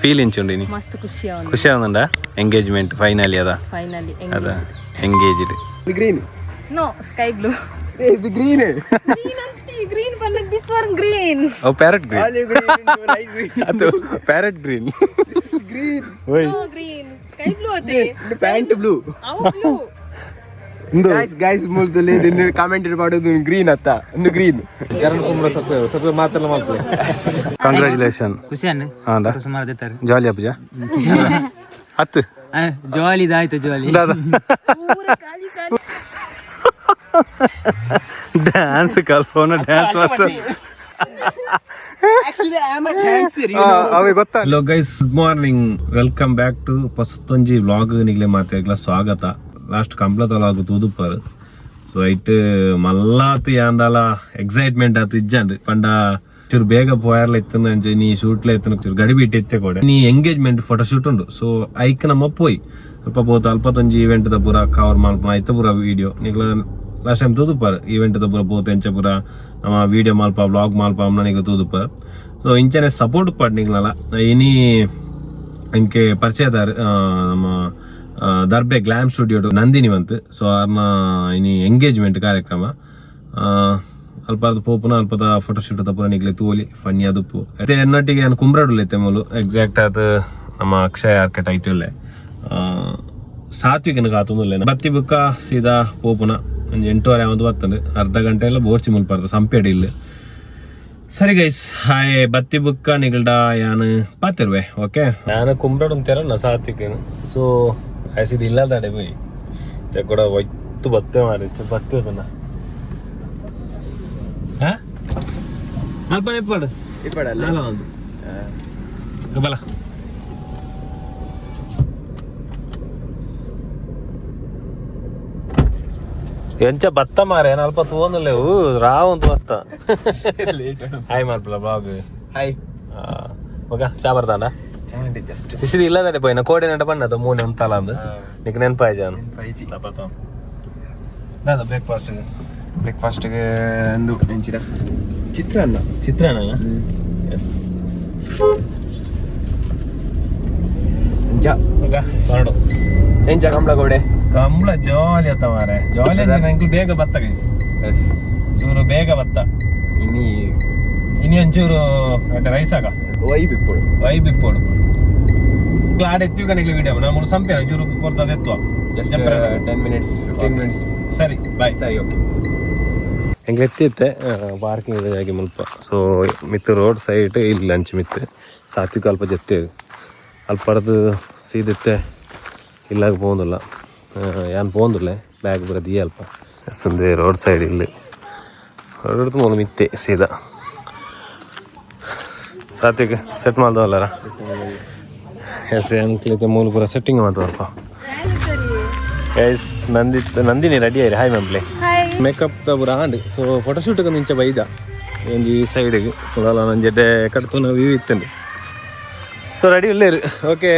Feel ಇಂಚುಂಡಿನಿ ಮಸ್ತ್ ಖುಷಿ ಆಗುಂಡ engagement finally ಅದ ಅದ engaged green no sky blue green green but like this one green. Oh, parrot green. Olive green, light green. Ado parrot green. This is green. Oi. No green. Sky blue ate. The pant blue. How blue? Guys multule dinne comment ಮಾಡೋದು green ಅತ್ತ ಇನ್ನು green. Charan ಕುಂಬ್ರ ಸತ್ವ ಮಾತಲ್ಲ ಮಾಡ್ತಾರೆ. Congratulations. ಖುಷಿ ಅಣ್ಣ ಹಾಂದ ಸುಮಾರು ದೇತಾರೆ ಜಾಲಿ ಅಪ್ಪಜ ಹತ್ತು ಜಾಲಿ ಇದಾಯ್ತು ಜಾಲಿ ಪೂರ ಖಾಲಿ ಡ್ಯಾನ್ಸ್ ಕಲ್ಪೋನ dance master Actually I am a dancer, you know. ಅವೆ ಗೊತ್ತಾ. Hello guys, good morning. Welcome back to ಪಸತ್ತೊಂಜಿ ವ್ಲಾಗ್ ನಿಗ್ಲೆ ಮಾತೆಗ್ಲ ಸ್ವಾಗತ. ಲಾಸ್ಟ್ ಕಂಪ್ಲೀಟ್ ಆಗ ತೂದುಪ್ಪರ್ ಸೊ ಐಟ್ ಮಲ್ಲಾತ್ ಯಾಂದಲ ಎಕ್ಸೈಟ್ಮೆಂಟ್ ಆತ್ ಇಜ್ಜಂಡ್ ಪಂಡ ಚೂರು ಬೇಗ ಪೋಯರ್ಲ ಇತ್ತನ ಅಂಚೆ ನೀ ಶೂಟ್ಲ ಇತ್ತನ ಚೂರು ಗಡಿಬಿಟ್ಟು ಎತ್ತೆ ಕೊಡೆ ನೀ ಎಂಗೇಜ್ಮೆಂಟ್ ಫೋಟೋ ಶೂಟ್ ಉಂಡು ಸೊ ಐಕ್ ನಮ್ಮ ಪೋಯ್ ಅಲ್ಪ ಪೋತ ಅಲ್ಪತ್ತೊಂಜಿ ಇವೆಂಟ್ ದ ಪೂರ ಕವರ್ ಮಲ್ಪನ ಐತ ಪೂರ ವಿಡಿಯೋ ನಿಗ್ಲ ಲಾಸ್ಟ್ ಟೈಮ್ ತೂದುಪ್ಪರ್ ಇವೆಂಟ್ ದ ಪೂರ ಪೋತ ಎಂಚ ಪೂರ ನಮ್ಮ ವಿಡಿಯೋ ಮಲ್ಪ ವ್ಲಾಗ್ ಮಲ್ಪ ನಿಗ್ಲ ತೂದುಪ್ಪರ್ ಸೊ ಇಂಚನೆ ಸಪೋರ್ಟ್ ಪಡ್ ನಿಗ್ಲಲ್ಲ ಇನಿ ಇಂಕೆ ಪರಿಚಯದಾರ್ ನಮ್ಮ ದರ್ಬೆ ಗ್ಲಾಮ್ ಸ್ಟುಡಿಯೋ ನಂದಿನಿ ಬಂತು ಸೊ ಅವ್ರನ್ನ ಇನಿ ಎಂಗೇಜ್ಮೆಂಟ್ ಕಾರ್ಯಕ್ರಮ ಅಲ್ಪದ ಪೋಪುನ ಅಲ್ಪದ ಫೋಟೋಶೂಟ್ ಪೂರ ನಿಗ್ಲೆ ತೋಲಿ ಫನ್ನಿ ಅದುಪ್ಪು ಮತ್ತೆ ಎನ್ನಟ್ಟಿಗೆ ನಾನು ಕುಂಬ್ರಾಡುಲ್ಲ ಐತೆ ಮೂಲು ಎಕ್ಸಾಕ್ಟ್ ಅದು ನಮ್ಮ ಅಕ್ಷಯ ಆರ್ಕೆಟ್ ಐಟಿಲ್ಲೇ ಸಾತ್ವಿಕನ ಕಾತೊಂದುಲ್ಲೆ ಬತ್ತಿ ಬುಕ್ಕ ಸೀದಾ ಪೋಪುನ ಒಂದು 8:30 ಒಂದು ಬರ್ತದೆ ಅರ್ಧ ಗಂಟೆ ಎಲ್ಲ ಬೋರ್ಚಿ ಮುಲ್ಪಾರ್ದು ಸಂಪೇಡಿ ಇಲ್ಲ ಸರಿ ಗೈಸ್ ಹಾಯ್ ಬತ್ತಿ ಬುಕ್ಕ ನಿಗಲ್ಡ ಯಾನು ಪಾತಿರ್ವೆ ಓಕೆ ನಾನು ಕುಂಬ್ರಾಡು ಅಂತಾರ ಸಾತ್ವಿಕನು ಸೊ ಆಸಿದ್ ಇಲ್ಲದಾಡೆ ಬೈ ಕೂಡ ಒಯ್ತು ಬತ್ತೆ ಮಾರಿತ್ತು ಬತ್ತೆ ಅದನ್ನ ಅಲ್ಪ ಇಪ್ಪಡಲ್ಲ ಒಂದು ಬಲ ಎಂಚ ಭತ್ತ ಮಾರೆ ಅಲ್ಪ ತೋಂದಲ್ಲೇವು ರಾವಂತ ಭತ್ತ ಹಾಯ್ ಮಾಡ್ಪಲ್ಲ ಬ್ಲಾಗ್ ಹಾಯ್ ಮಗ ಚಾ ಬರ್ತಾಂಡ ಜಸ್ಟ್ ಬಿಸಿದು ಇಲ್ಲದಾಡೆ ಪೋಯ್ನ ಕೋಡೆ ನಟ ಬಣ್ಣದ ಮೂನೆ ಉಂತಲ್ಲ ಅಂದು ನಿಕ್ ನೆನ್ಪಾಯ್ ಜಾನ್ ಬ್ರೇಕ್ಫಾಸ್ಟ್ಗೆ ಒಂದು ನೆಂಚಿರ ಚಿತ್ರಾನ್ನ ಎಸ್ ಮಗ ಹೊರಡು ಎಂಚ ಕಂಬಳಗೋಡೆ ಕಂಬಳ ಜಾಲಿ ಅತ್ತ ಮಾರೆ ಜಾಲಿ ಅಂದ್ರೆ ಬೇಗ ಬತ್ತ ಗೈಸ್ ಚೂರು ಬೇಗ ಬತ್ತ ಇನಿ ಒಂಚೂರು ರೈಸ್ ಆಗ ವೈ ಬಿಪ್ಪೋಡು ಆಡ ಎತ್ತಿಗ ನಿಗ್ಲಿ ವಿಡಿಯೋ ನಾನು ಸಂಪೆ ಚೂರು ಕೊಡ್ತದೆ ಎತ್ತುವ ಜಸ್ಟ್ 10 minutes 15 minutes ಸರಿ ಬಾಯ್ ಸರಿ ಓಕೆ ಹೆಂಗೆ ಎತ್ತಿತ್ತೆ ಪಾರ್ಕಿಂಗ್ ಆಗಿ ಮುಲ್ಪ ಸೊ ಮಿತ್ತು ರೋಡ್ ಸೈಡ್ ಇಲ್ಲಿ ಲಂಚ್ ಮಿತ್ತು ಸಾತ್ವಿಕ ಅಲ್ಪ ಜೊತೆ ಅಲ್ಪಡ್ದು ಸೀದಿತ್ತೆ ಇಲ್ಲಾಗ ಪೋಂದಿಲ್ಲ ಏನು ಪೋಂದಿಲ್ಲ ಬ್ಯಾಗ್ ಬರೋದು ಈ ಅಲ್ಪ ಸುಂದೆ ರೋಡ್ ಸೈಡ್ ಇಲ್ಲಿ ಹೊರಡ್ದು ಮೂಲ ಮಿತ್ತೆ ಸೀದಾ ಸಾತ್ವಿಕ ಸೆಟ್ ಮಾಡ್ದವಲ್ಲಾರ ಎಸ್ ಅನ್ಕ್ಲೈತೆ ಮೂಲ ಪೂರ ಸೆಟ್ಟಿಂಗ್ ಮಾಡ್ದವಲ್ಪ ಗೈಸ್ ನಂದಿನಿ ರೆಡಿ ಆಯ್ರಿ ಹಾಯ್ ಮ್ಯಾಮ್ಲೆ ಮೇಕಪ್ ದ ಪೂರ ಆಂಡ್ ಸೊ ಫೋಟೋಶೂಟ್ಗೆ ನಿಂಚೆ ಬೈದ ಒಂಜಿ ಸೈಡಿಗೆ ಕೊಡಲ್ಲ ನನ್ನ ಜೊತೆ ಕಟ್ತು ನಾವು ವ್ಯೂ ಇತ್ತಂಡು ಸೊ ರೆಡಿ ಇಲ್ಲೇರಿ ಓಕೆ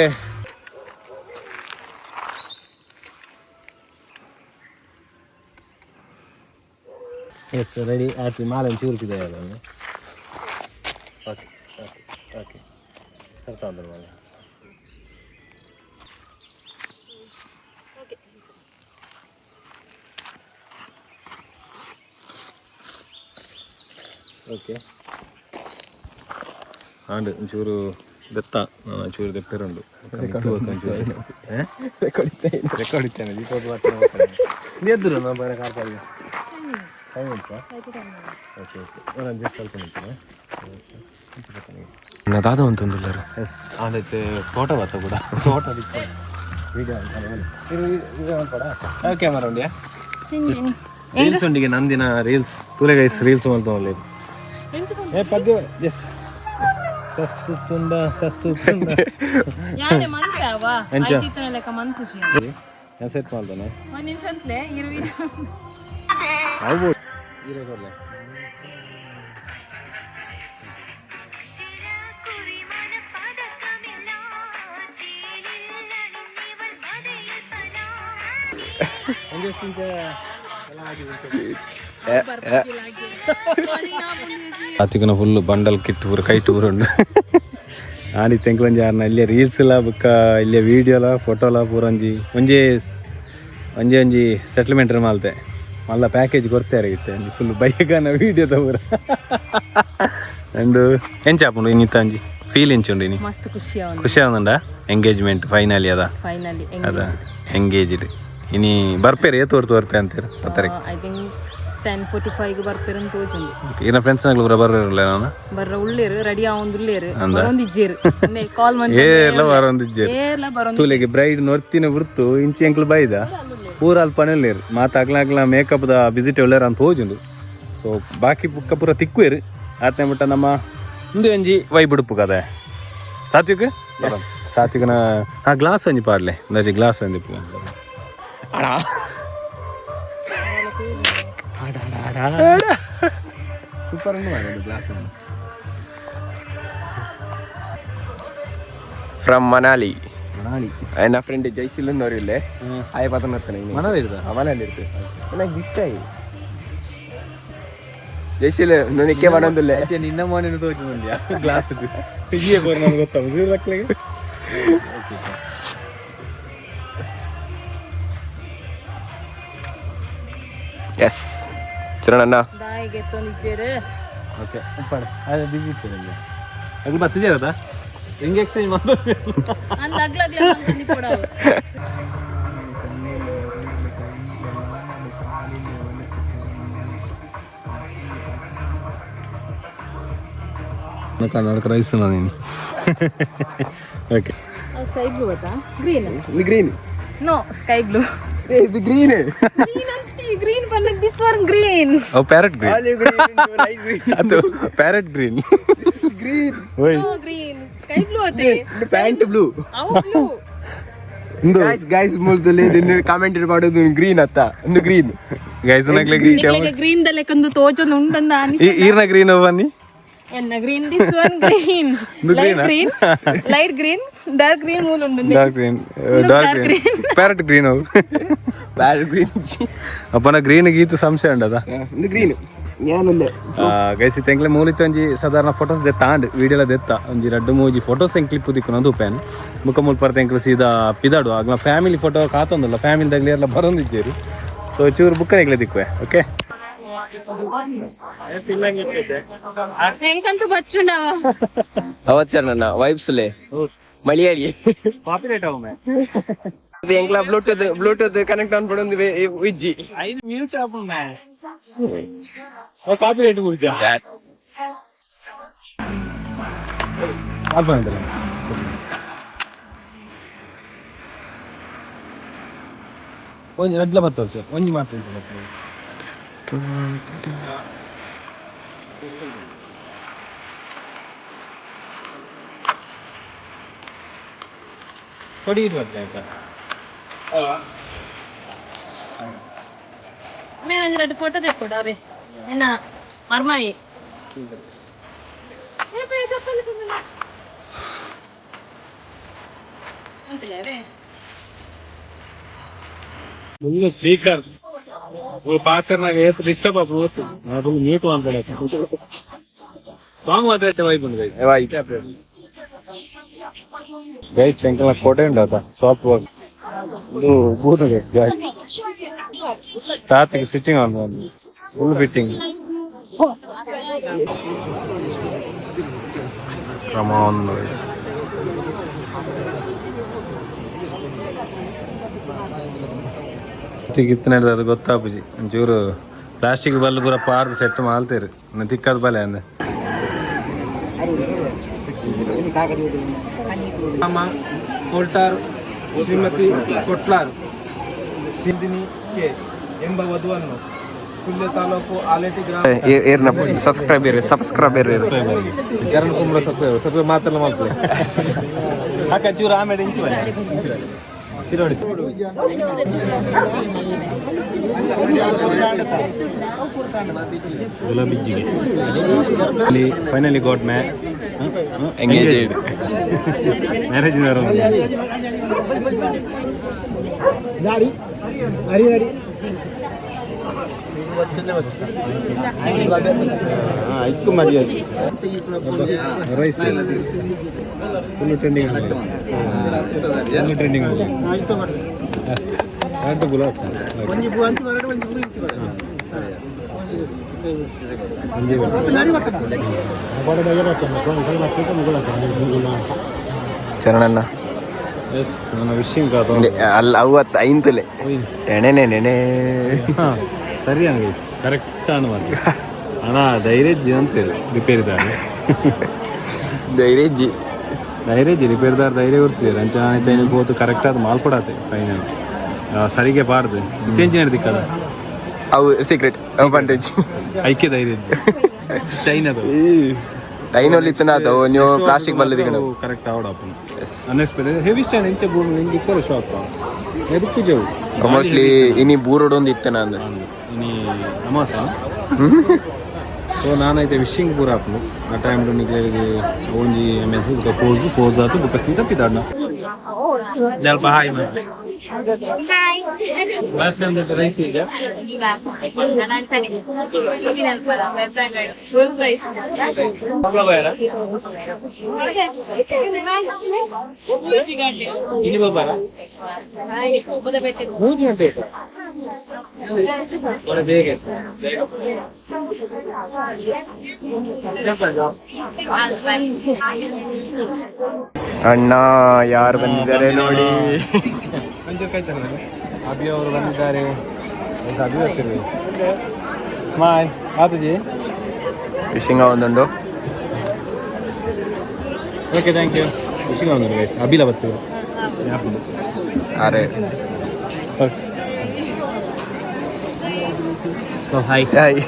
ಎಸ್ ರೆಡಿ ಆಯ್ತು ಮಾಲೆ ಚೂರ್ಪಿದೆ ಅದನ್ನು ಓಕೆ ಓಕೆ ಓಕೆ ಬರ್ತಾ ಅಂದ್ರೆ ಮಾಲೆ ಓಕೆ ಆಂಡ್ ಒಂಚೂರು ದತ್ತ ಚೂರು ದೆಪ್ಪರುಂಡು ರೆಕಾರ್ಡ್ ಇತ್ತೇನೆ ಎದ್ರು ನಾವು ಬೇರೆ ಕಾರ್ಪಾಡಿಗೆ ಟೈಮ್ ಉಂಟಾ ಓಕೆ ಓಕೆ ನಾನು ಜಸ್ಟ್ ಸ್ವಲ್ಪ ನಿಂತೇನೆ ದಾದ ಅಂತಂದಿಲ್ಲರು ಅದೈತೆ ಫೋಟೋ ಬರ್ತಾ ಕೂಡ ಫೋಟೋ ವೀಡಿಯೋ ಕ್ಯಾಮರಾ ಉಂಡಿಯಾ ರೀಲ್ಸ್ ಉಂಡಿಗೆ ನಂದಿನ ರೀಲ್ಸ್ ತೂಲೆ ಗೈಸ್ ರೀಲ್ಸ್ ಮಾಡ್ತಾವಲ್ಲಿ ಏ ಪದ್ಯ ಜಸ್ಟ್ ಸಸ್ತು ತುಂಡ ಯಾನೆ ಮನ್ಪವ ಐತಿತನ ಲೆಕ್ಕ ಮನ್ ಖುಷಿ ನಾನು ಸೆಟ್ ಮಾಡ್ತಾನೆ ಒಂದು ನಿಮಿಷ ಅಂತಲೇ ಇರುವಿ ಆಗ್ಬೋದು ಹೀರೋ ಕೊಡ್ಲೆ ಸಾತ್ವಿಕನ ಫುಲ್ ಬಂಡಲ್ ಕಿಟ್ಟು ಪೂರ ಕೈಟ್ ಪೂರ ಉಂಡು ಆನಿತ್ತು ಎಂಕ್ಲು ಒಂಜಿ ಆರ್ನ ಇಲ್ಲೇ ರೀಲ್ಸ್ಲ ಬೊಕ್ಕ ಇಲ್ಲೇ ವೀಡಿಯೋಲ ಫೋಟೋಲ ಪೂರ ಒಂಜಿ ಒಂಜಿ ಸೆಟ್ಲ್ಮೆಂಟ್ ಮಾಲ್ತೆ ಮಲ್ಲ ಪ್ಯಾಕೇಜ್ ಕೊಡ್ತಾರೆ ಇತ್ತೆ ಫುಲ್ ಬೈಕನ ವೀಡಿಯೋದ ಪೂರ ಅಂದು ಎಂಚಾಪುಂಡು ಇನ್ನಿತ್ತ ಒಂಜಿ ಫೀಲ್ ಎಂಚುಂಡು ಇನಿ ಮಸ್ತ್ ಖುಷಿ ಆಗುಂಡ ಎಂಗೇಜ್ಮೆಂಟ್ ಫೈನಲಿ ಅದ ಎಂಗೇಜ್ಡ್ ಇನಿ ಬರ್ಪೇರಿ ಏತೋರ್ತು ಬರ್ಪೆ ಅಂತೀರ ಪತ್ತರಿಗೆ ಐ ಥಿಂಕ್ 10:45 ಬರ್ಪೇರು ಅಂತ ತೋಜುಂಡು ಇನ್ನ ಫ್ರೆಂಡ್ಸ್ ನಗ್ಲು ಬರ್ರಲ್ಲ ನಾನು ಬರ್ರ ಉಳ್ಳೇರು ರೆಡಿ ಆವೊಂದುಳ್ಳೇರು ಬರೋಂದಿಜ್ಜೇರು ಕಾಲ್ ಮಂದಿ ಏರ್ಲ ಬರೋಂದಿಜ್ಜೇರು ತೂಲೆಗೆ ಬ್ರೈಡ್ ನೊರ್ತಿನ ಬುರ್ತು ಇಂಚಿ ಎಂಕ್ಲು ಬೈದ ಪೂರ ಅಲ್ಪನೆಲ್ಲೇರು ಮಾತಾಗ್ಲಾಗ್ಲ ಮೇಕಪ್ ದ ವಿಸಿಟ್ ಒಳ್ಳೇರು ಅಂತ ಹೋಜುಂಡು ಸೊ ಬಾಕಿ ಬುಕ್ಕ ಪೂರ ತಿಕ್ಕುವೇರು ಆತನೇ ಬಿಟ್ಟ ನಮ್ಮ ಮುಂದೆ ಒಂಜಿ ವೈ ಬಿಡುಪು ಕದ ಸಾತ್ವಿಕ್ ಸಾತ್ವಿಕನ ಆ ಗ್ಲಾಸ್ ಒಂಜಿ ಪಾಡ್ಲೆ ಒಂದಜಿ ಗ್ಲಾಸ್ ಒಂಜಿ ಸೂಪರ್ ಗ್ಲಾಸ್ ಫ್ರಮ್ ಮನಾಲಿ ನನ್ನ ಫ್ರೆಂಡ್ ಜೈಶೀಲ್ ಅನ್ನೋರು ಇಲ್ಲೇ ಆಯ ಪಾತ್ರ ಮನೇಲಿ ಇರ್ತೇವೆ ನನಗೆ ಇಷ್ಟ ಜೈಶೀಲ್ ನನಗೆ ಮಾಡೋದಿಲ್ಲ ನಿನ್ನ ಮನೇನು ತೋಚುಂದ್ಯಾ ಗ್ಲಾಸ್ ಹೀಗೆ ಬರೋದು ಗೊತ್ತಾಗ ಎಸ್ ಚರಣಣ್ಣ ದಾಯಿಗೆ ಎತ್ತೊಂದಿಜ್ಜೇರು ಓಕೆ ಅದು ಬಿಸಿ ಇರ್ತದೆ ಅದು ಬತ್ತಿದ್ದೀರದ ಹೆಂಗೆ ಎಕ್ಸ್ಚೇಂಜ್ ಮಾಡೋದು ಅಂದ ಅಗ್ಲಗ್ಲ ಮಂದಿ ಕೊಡವು ಕರ್ನಾಟಕ ರೈಸ್ ನೀನು ಓಕೆ ಸ್ಕೈ ಬ್ಲೂ ಗೊತ್ತಾ ಗ್ರೀನ್ ನೋ ಸ್ಕೈ ಬ್ಲೂ ಇದು ಗ್ರೀನ್ ಗ್ರೀನ್ ಬಂದ ದಿಸ್ ಒನ್ ಗ್ರೀನ್ ಓ ಪ್ಯಾರೆಟ್ ಗ್ರೀನ್ ಅದು ಪ್ಯಾರೆಟ್ ಗ್ರೀನ್ ಗ್ರೀನ್ ಓಯ್ ಗ್ರೀನ್ ಸ್ಕೈ ಬ್ಲೂ ಅದೇ ಪ್ಯಾಂಟ್ ಬ್ಲೂ ಅವು ಬ್ಲೂ ಗೈಸ್ ಮೂಲದಲ್ಲಿ ಕಾಮೆಂಟ್ ಮಾಡೋದು ಗ್ರೀನ್ ಅತ್ತ ಇನ್ನು ಗ್ರೀನ್ ಗೈಸ್ ನಗ್ಲೆ ಗ್ರೀನ್ ದಲೆ ಕಂದು ತೋಚೊಂದು ಉಂಟಂದ ಈರ್ನ ಗ್ರೀನ್ ಬನ್ನಿ ಎನ್ನ green this one green light green dark green ಮೂಲ ಉಂಟು ಡಾರ್ಕ್ ಗ್ರೀನ್ ಪ್ಯಾರೆಟ್ ಗ್ರೀನ್ ಅವು ಅಪ್ಪನ ಗ್ರೀನ್ ಗೀತು ಸಂಶಯ ಉಂಟದ ಗ್ರೀನ್ ಗೈಸ್ ತೆಂಕ್ಲೆ ಮೂಲಿತ್ತು ಒಂಜಿ ಸಾಧಾರಣ ಫೋಟೋಸ್ ದೆತ್ತ ಆಂಡ್ ವಿಡಿಯೋಲ ದೆತ್ತ ಒಂಜಿ 2-3 ಫೋಟೋಸ್ ಎಂಕ್ ಕ್ಲಿಪ್ ದಿಕ್ಕುನ ಅದು ಪ್ಯಾನ್ ಮುಖ ಮುಲ್ಪರ್ತ ಎಂಕ್ಲು ಸೀದಾ ಪಿದಾಡು ಆಗ್ಲ ಫ್ಯಾಮಿಲಿ ಫೋಟೋ ಕಾತೊಂದಲ್ಲ ಫ್ಯಾಮಿಲಿದಾಗ್ಲಿ ಎಲ್ಲ ಬರೋಂದಿದ್ದೇರು ಸೊ ಚೂರು ಬುಕ್ಕ ಎಂಕ್ಲೆ ದಿಕ್ಕುವೆ ಓಕೆ ಹೆಂಗಂತೂ ಬಚ್ಚುಂಡವ ಅವಚ್ಚರಣ್ಣ ವೈಬ್ಸ್ಲೆ ಮಲಯಾಳಿ ಕಾಪಿರೈಟ್ ಅವಮೆ ಎಂಕ್ಲ ಬ್ಲೂಟೂತ್ ಕನೆಕ್ಟ್ ಆನ್ ಪಡೊಂದು ವಿಜ್ಜಿ ಐದು ಮ್ಯೂಟ್ ಆಪುಮೆ ಓ ಕಾಪಿರೈಟ್ ಗುರ್ಜಾ ಆಪಂದ್ರೆ ಒಂಜಿ ರಡ್ಲ ಬತ್ತೋರ್ಚು ಒಂಜಿ ಮಾತ್ರ ಕೊಡಿ ಇರುವಲ್ಲ ಆಯ್ತಾ ಮೇಲೆ ಒಂದು 2 ಫೋಟೋ ತೆಕ್ಕೊಡಾರೆ ಎನ್ನ ಮರ್ಮಾಯಿ ಮುಂದೆ ಸ್ಪೀಕರ್ ಪಾತ್ರನಾಗ ಏತು ಡಿಸ್ಟರ್ಬ್ ಆಗ್ಬೋದು ಅದು ಮ್ಯೂಟ್ ಅಂತ ಸಾಂಗ್ ಮಾತ್ರ ವೈಬ್ ಬಂದಿದೆ ಗೈಸ್ ಶಂಕರ ಕೋಟೆ ಉಂಟ ಸಾಫ್ಟ್ ವರ್ಕ್ ಇದು ಬೂಟ್ಗೆ ತಾತಿಗೆ ಸಿಟ್ಟಿಂಗ್ ಆನ್ ಫುಲ್ ಫಿಟ್ಟಿಂಗ್ ಕಮಾನ್ ಕಿತ್ತನೆ ಅದು ಗೊತ್ತಾಪುಜಿ ಒಂಚೂರು ಪ್ಲಾಸ್ಟಿಕ್ ಬಲ್ಲು ಪೂರ ಪಾರ್ದು ಸೆಟ್ ಮಾಲ್ತೇರು ತಿಕ್ಕದ ಬಲೆ ಅಂದೆ ಕೋಲ್ಟಾರ್ ಶ್ರೀಮತಿ ಕೊಟ್ಲಾರ್ ಸಿಂಧಿನಿ ಕೆ ಎಂಬ ವಧುವನ್ನು ಸುಳ್ಯ ತಾಲೂಕು ಆಲೇಟಿ ಗ್ರಾಮ ಸಬ್ಸ್ಕ್ರೈಬರ್ ಚರಣ್ ಕುಂಬ್ರ ಸತ್ವ ಮಾತಲ್ಲ ಮಾಡ್ತಾರೆ ಅಕ್ಕ ಚೂರು ಆಮೇಲೆ ಇಂಚು ಫೈನಲಿ ಗಾಟ್ engaged marriage ಇತ್ತು ಮದಿ ರೈಸ್ ಫುಲ್ ಟ್ರೆಂಡಿಂಗ್ ಟ್ರೆಂಡಿಂಗ್ ಚರಣಣ್ಣ ಎಸ್ ನನ್ನ ವಿಷಿಂಗ್ ಕಾದು ಅಲ್ಲ ಅವತ್ತು ಐಂತಲೆ ಎಣೆನೆ ಸರಿ ಅಣ್ಣ ಕರೆಕ್ಟ್ ಅಣ್ಣ ಮಾಡಿ ಅಣ್ಣ ಧೈರ್ಯಜ್ಜಿ ಅಂತೇಳಿ ರಿಪೇರಿದಾರ ಧೈರ್ಯಜ್ಜಿ ರಿಪೇರಿದಾರ ಧೈರ್ಯ ಕೊಡ್ತಿದ್ದಾರೆ ಅಂಚನೆ ಹೋತು ಕರೆಕ್ಟ್ ಅದು ಮಾಲ್ಕೊಡತ್ತೆ ಫೈನಲ್ ಸರಿಗೆ ಬಾರ್ದು ಇತ್ತೆಂಚಿನ ದಿಕ್ಕದ ಅವು ಸೀಕ್ರೆಟ್ ಬಂದೇಜ್ ಐಕ್ಯ ಧೈರ್ಯ ಚೈನದು ಟೈನಲ್ಲಿ ಇತ್ತನ ಅದು ನೀವು ಪ್ಲಾಸ್ಟಿಕ್ ಬಲ್ಲದಿ ಕರೆಕ್ಟ್ ಆವಡಪ್ಪ ಅನ್ಎಕ್ಸ್ಪೆಕ್ಟೆಡ್ ಹೆವಿ ಸ್ಟ್ಯಾಂಡ್ ಇಂಚೆ ಭೂಮಿ ಹಿಂಗೆ ಇಕ್ಕರು ಶಾಪ್ ಎದಕ್ಕೆ ಜವು ಮೋಸ್ಟ್ಲಿ ಇನಿ ಬೂರೋಡೊಂದು ಇತ್ತನ ಅಂದ ಇನಿ ನಮಾಸ ಸೊ ನಾನೈತೆ ವಿಶಿಂಗ್ ಪೂರ ಆಪನು ಆ ಟೈಮ್ ನಿಮಗೆ ಒಂಜಿ ಎಮ್ ಫೋಸ್ ಆತು ಬುಕ್ಕ ಸೀದಾ ಪಿದಾಡ್ನ ಸ್ವಲ್ಪ ಹಾಯ್ ಮಾಡಿ Last time that rice is ಅಣ್ಣ ಯಾರು ಬಂದಿದ್ದಾರೆ ನೋಡಿ ಅಭಿ ಅವರು ಬಂದಿದ್ದಾರೆ ಸ್ಮೈಲ್ ಆತಜಿ ವಿಶಿಂಗ ಒಂದುಂಡು ಓಕೆ ಥ್ಯಾಂಕ್ ಯು ವಿಶಿಂಗ ಒಂದುಂಡು ಗೈಸ್ ಅಭಿಲ ಬರ್ತೀವಿ ಅರೆ ಹಾಯ್ ಹಾಯ್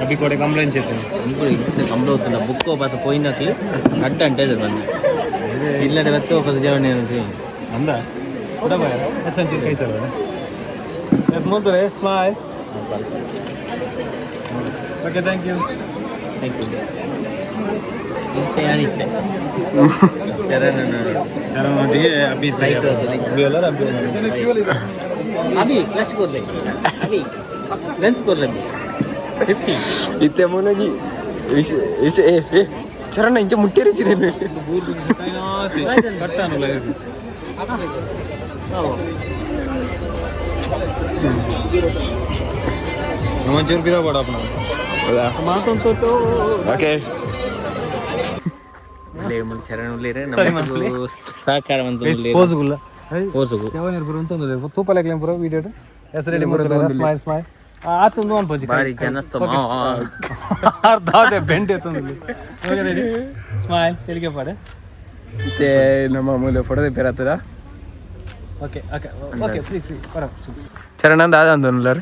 ಅಭಿ ಕೂಡ ಕಂಪ್ಲೇಂಟ್ చేస్తాను కంప్లీట్ అవుతున్నా బుక్ బస్ పోయినట్లు అడ్డ అంటే ಬಂದು ಇಲ್ಲದೆ ಮತ್ತೆ ಒಬ್ಬ ಜವಣಿ ಅಂದ ಎಸೆನ್ಷಿಯಲ್ ಕೈತಲ್ಲ ಎಸ್ ಮುಂದೆ ಸ್ಮೈಲ್ ಓಕೆ ಥ್ಯಾಂಕ್ ಯು ചെയ്യാനില്ല ನೊಟ್ಟಿಗೆ ಅಭಿ ಅಭಿ ಕ್ಲಾಸ್ ಕೊರ್ಲೆ ಅಭಿ ಲೆನ್ಸ್ ಕೊರ್ಲೆ 50 ಇತ್ತೆ ಮುನಗಿ ಚರಣ ಇಂಚ ಮುಟ್ಟಿರಿಚಿರೇನು ಕಟ್ಟಾನು ಒಂಚೂರು ಬಿರ ಬೇಡ ಮಾತಂತೂ ಓಕೆ ಪೋಸುಗುಲ್ಲ ಪೋಸುಗು ತೂಪಲೆಗ್ಲೇಂ ಪುರ ವೀಡಿಯೋ ಹೆಸರು ರೆಡಿ ಮಾಡ್ತಾರೆ ಸ್ಮೈಲ್ ಸ್ಮೈಲ್ ಆತೊಂದು ಅನ್ಪೋಜಿ ಬಾರಿ ಜನಸ್ತ ಅರ್ಧ ಅದೇ ಬೆಂಡೆ ತಂದು ರೆಡಿ ಸ್ಮೈಲ್ ತೆಲಿಗೆ ಪಾಡೆ ಮತ್ತೆ ನಮ್ಮ ಮೂಲ ಫೋಟೋ ಬೇರೆ okay okay okay free free ಬರ ಚರಣಂದ ಅದಂದಲ್ಲರ್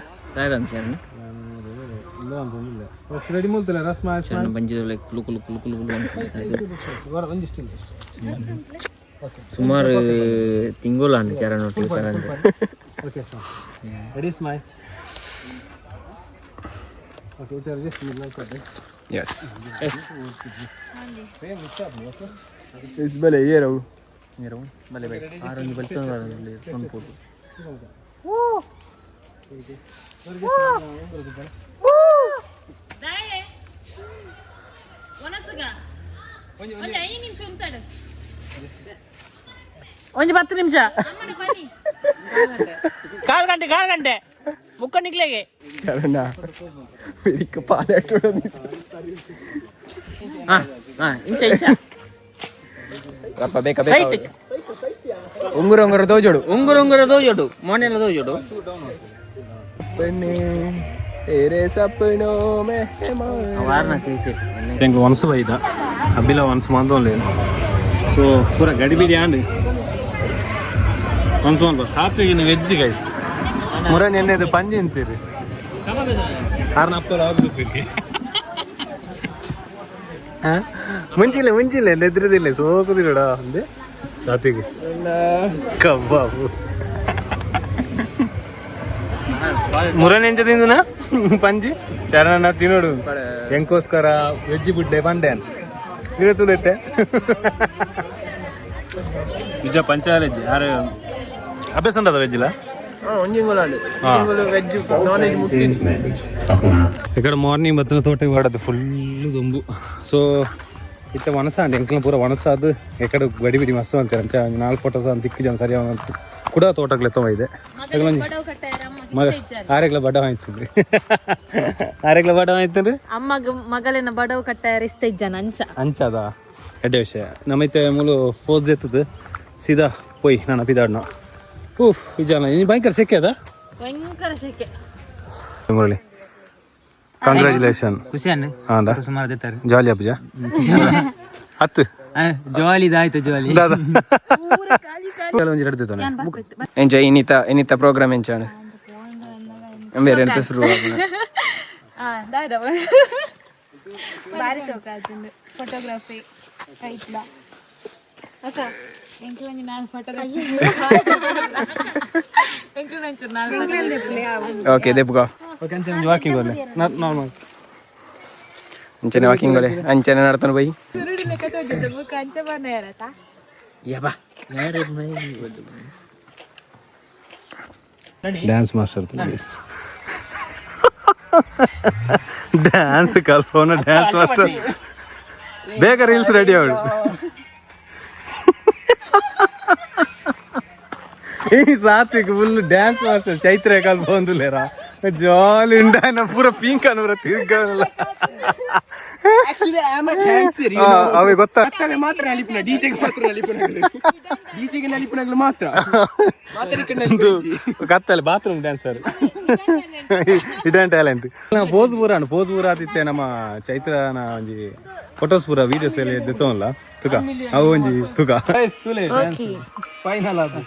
ರೆಡಿ ಮೂಲ್ತಲ್ಲ ಸ್ಮೈಲ್ ಸ್ಮೈಲ್ ಬಂಜಿದ್ರೆ ಕುಲು ಕುಲು ಕುಲು ಕುಲು ಕುಲು ಒಂದಿಷ್ಟು ಸುಮಾರು ತಿಂಗಳು ಅಂದ ಚರಣ ಒಟ್ಟಿಗೆ okay ready smile okay just yes is ಬಲೆ ಏರೋ ನೀರು ಬಲೆ ಬಲೆ ಆರೊಂದು ಬಲ್ಸೋದು ಫೋನ್ ಫೋಟೋ ಒಂದು 10 ನಿಮಿಷ ಕಾಲು ಗಂಟೆ ಮುಕ್ಕ ನಿಕ್ಲೆಗೆ ಚರಣ ಇದಕ್ಕೆ ಪಾಲಾಟೋಡ ಇಂಚ ಬೇಕಾ ಉಂಗುರ ತೋಜೋಡು ದೋಜೋಡು ಮೊನ್ನೆಲ್ಲ ದೋಜೋಡು ಹೆಂಗೆ ಒನ್ಸು ಬೈದ ಅಬ್ಬಿಲ ಒನ್ಸು ಮಾಂದೋಲೇನು ಸೊ ಪೂರ ಗಡಿಬಿಡಿ ಆಂಡ್ ಒನ್ಸು ಅನ್ಬ ಸಾತ್ವಿಗಿನ ವೆಜ್ ಗೈಸ್ ಮುರ ನೆನ್ನೆದು ಪಂಜಿ ಅಂತೀರಿ ಆರ್ನ ಹಪ್ಪಳ ಆಗ್ಬೇಕು ಮುಂಚಿಲ್ಲ ನೆದ್ರದಿಲ್ಲ ಸೋಕುದಿಲ್ಲ ಅಂದೆ ಸಾತ್ವಿಗೆ ಕಬ್ಬಾಬು ಮುರನೆಂಚ ತಿಂದುನ ಪಂಜಿ ಚರಣ ತಿನ್ನೋಡು ಹೆಂಗೋಸ್ಕರ ವೆಜ್ ಬುಡ್ಡೆ ಬಂಡೆ ಅಂತ ಇಡ ತುಲೈತೆ ನಿಜ ಪಂಚಾಯತ್ ಯಾರು ಅಭ್ಯಾಸ ಅಂದದ ವೆಜ್ಜಿಲ್ಲ ఇక్కడ మార్నింగ్ ಬತ್ತಿನ ತೋಟಕ್ಕೆ ಬಾಡದು ಫುಲ್ ದುಂಬು ಸೊ ಇತ್ತ ವನಸ ಅಂಡ್ ಎಂಕ್ಲ ಪೂರ ವನಸ ಅದು ಎಕಡೆ ಗಡಿ ಬಿಡಿ ಮಸ್ತ್ ಅಂತಾರೆ ಅಂತ 4 ಫೋಟೋಸ್ ಅಂತ ತಿಕ್ಕು ಜನ ಸರಿ ಅಂತ ಕೂಡ ತೋಟಕ್ಕೆ ಎತ್ತವ ಇದೆ ಆರೆಗ್ಲ ಬಡ ಆಯ್ತದ್ರಿ ಆರೆಗ್ಲ ಬಡ ಆಯ್ತದ್ರಿ ಅಮ್ಮಗ ಮಗಲಿನ ಬಡವ ಕಟ್ಟಾರ ಇಷ್ಟ ಇಜ್ಜನ ಅಂಚದ ಎಡ್ಡೆ ವಿಷಯ ನಮ್ಮೈತೆ ಮೂಲು ಫೋಸ್ ಎತ್ತದ ಸೀದಾ ಪೋಯ್ ನನ್ನ ಪಿದಾಡ್ನ ಊಫ್ ಇಜಾನ ಭಯಂಕರ ಸೆಕೆ ಅದ ಭಯಂಕರ ಸೆಕೆ ಮುರಳಿ ಕಂಗ್ರಾಚುಲೇಷನ್ ಖುಷಿ ಅನ್ನ ಹಾಂ ಸುಮಾರು ದೇತಾರೆ ಜಾಲಿ ಅಪ್ಪಜ ಹತ್ತು ಜಾಲಿ ಆಯ್ತು ಜಾಲಿ ದಾದಾ ಒಂಜಿ ಹಿಡ್ದಿದ್ದಾನೆ ಎಂಜಾಯ್ ಇನ್ನಿತ ಪ್ರೋಗ್ರಾಮ್ ಎಂಚಾണ് ಬೇರೆ ಎಂತ ಶುರು ಬಾರಿ ಶೋಕ ಆಯ್ತು ಫೋಟೋಗ್ರಫಿ ಆಯ್ತಲ್ಲ ಅಕ್ಕ ಎಂಕ್ಲ ನಾನು ಫೋಟೋ ಓಕೆ ದೆಬ್ಗೋ ವಾಕಿಂಗ್ ಹೋಗ್ಲಿ ನಾರ್ಮಲ್ ಅಂಚನೆ ವಾಕಿಂಗ್ ಹೋಗ್ಲಿ ಅಂಚನೆ ನಡ್ತಾನೆ ಬೈ ಡ್ಯಾನ್ಸ್ ಮಾಸ್ಟರ್ ಡ್ಯಾನ್ಸ್ ಕಲ್ಪೋನ ಡ್ಯಾನ್ಸ್ ಮಾಸ್ಟರ್ ಬೇಗ ರೀಲ್ಸ್ ರೆಡಿ ಅವಳು ಈ Satvik full dance master Chaitra ಕಲ್ಪೊಂದುಲೇರ ಜಾಲಿ ಉಂಡಾನ ಪೂರ ಪಿಂಕ್ ಅನ್ನೋರ ತಿರ್ಗಲ್ಲ ಅವೇ ಗೊತ್ತಾ ಮಾತ್ರ ನಲಿಪುನ ಡಿಜೆಗೆ ಮಾತ್ರ ಡಿಜೆಗೆ ನಲಿಪುನಾಗ್ಲು ಮಾತ್ರ ಕತ್ತಲೆ ಬಾತ್ರೂಮ್ ಡ್ಯಾನ್ಸರ್ ಇಡನ್ ಟ್ಯಾಲೆಂಟ್ ಫೋಸ್ ಪೂರ ಆತಿತ್ತೆ ನಮ್ಮ ಚೈತ್ರನ ಒಂಜಿ ಫೋಟೋಸ್ ಪೂರ ವೀಡಿಯೋಸ್ ಎಲ್ಲ ಎದ್ದಲ್ಲ ತುಕ ಅವು ಒಂಜಿ ತುಕ ಫೈನಲ್ ಅದು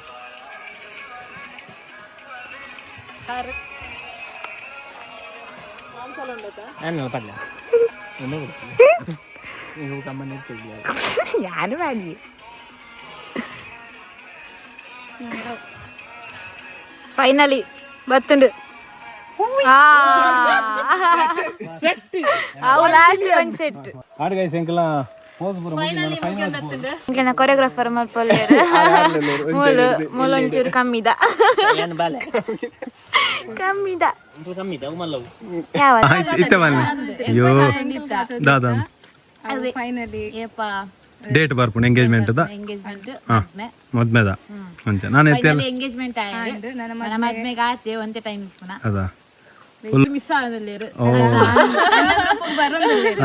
ಯಾರು ಮಾಡಿ ಫೈನಲಿ ಬತ್ತುಂಡು ಅವು ಲಾಸ್ಟ್ ಒಂದು ಸೆಟ್ ಆಡ್ ಗೈಸ್ ಎಂಕಲ ಇಂಕನ ಕೊರಿಯೋಗ್ರಾಫರ್ ಮಲ್ಪೊಲ್ಲೇರು ಮೂಲು ಒಂಚೂರು ಕಮ್ಮಿದ ಯಾವ ಅಯ್ಯೋ ದಾದಾ ಫೈನಲಿ ಡೇಟ್ ಬರ್ಪುಂಡು ಎಂಗೇಜ್ಮೆಂಟ್ ಮದ್ಮೆದ ಅಂಚ ನಾನು ಎಂಗೇಜ್ಮೆಂಟ್ ಆಯ್ತು ನನ್ನ ಮದ್ಮೆಗೆ ಆಚೆ ಒಂದೇ ಟೈಮ್ ಅದಾ ಮಿಸ್ ಆಗಲೇರು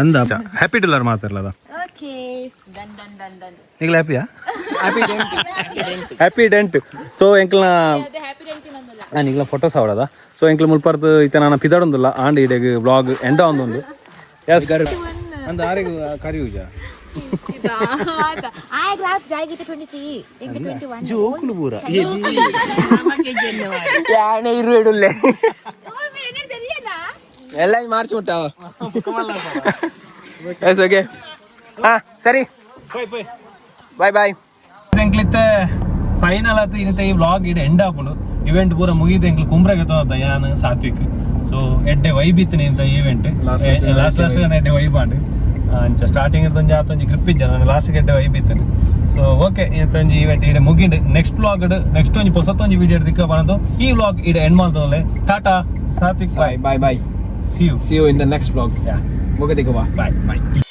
ಅಂದ ಹ್ಯಾಪಿ ಡಿಲ್ಲರ್ ಮಾತಾಡ್ಲದ ಈಗಲ ಹ್ಯಾಪಿಯಾ ಹ್ಯಾಪಿ ಡೆಂಟ್ ಸೊ ಎಂಕ್ಲ ನಾನು ಈಗಲ ಫೋಟೋಸ್ ಅವಡದ ಸೊ ಎಂಕ್ಲ ಮುಲ್ಪರ್ದು ಈತ ನಾನು ಪಿದಾಡೊಂದಿಲ್ಲ ಆಂಡ್ ಇಡೆಗ್ ಬ್ಲಾಗ್ ಎಂಡ ಒಂದೊಂದು ಎಸ್ ಅಂದ ಆರೆಗ್ ಕರಿಯೂಜ ಜೋಕುಲು ಪೂರ ಇರುವೆ ಎಲ್ಲ ಮಾರ್ಚ್ ಮುಟ್ಟಾವ ಎಸ್ ಓಕೆ ಹಾ ಸರಿ ಬಾಯ್ ಬಾಯ್ ಎಂಕ್ಲಿತ್ತೆ ಫೈನಲ್ ಆತು ಇನ್ನಿತ ಈ ವ್ಲಾಗ್ ಇಡ ಎಂಡ್ ಆಪುಂಡು ಇವೆಂಟ್ ಪೂರ ಮುಗಿದು ಎಂಕ್ಲು ಕುಂಬ್ರಗೆ ತೋದ ಯಾನ್ ಸಾತ್ವಿಕ್ ಸೊ ಎಡ್ಡೆ ವೈಬ್ ಇತ್ತು ಇಂತ ಈವೆಂಟ್ ಲಾಸ್ಟ್ ಎಡ್ಡೆ ವೈಬ್ ಆಂಡ್ ಅಂಚ ಸ್ಟಾರ್ಟಿಂಗ್ ಇರ್ತಂಜಿ ಆತೊಂಜಿ ಗ್ರಿಪ್ ಇಜ್ಜ ನಾನು ಲಾಸ್ಟ್ ಎಡ್ಡೆ ವೈಬ್ ಇತ್ತು ಸೊ ಓಕೆ ಇಂತೊಂಜಿ ಈವೆಂಟ್ ಇಡೆ ಮುಗಿಂಡು ನೆಕ್ಸ್ಟ್ ವ್ಲಾಗ್ ನೆಕ್ಸ್ಟ್ ಒಂಜಿ ಹೊಸತ್ತೊಂಜಿ ವಿಡಿಯೋ ದಿಕ್ಕ ಬಂದು ಈ ವ್ಲಾಗ್ ಇಡೆ ಎಂಡ್ ಮಾಡ್ದೋಲೆ tata Satvik bye bye bye see you in the next vlog yeah ಮುಗದಿಗೆ ಬಾ bye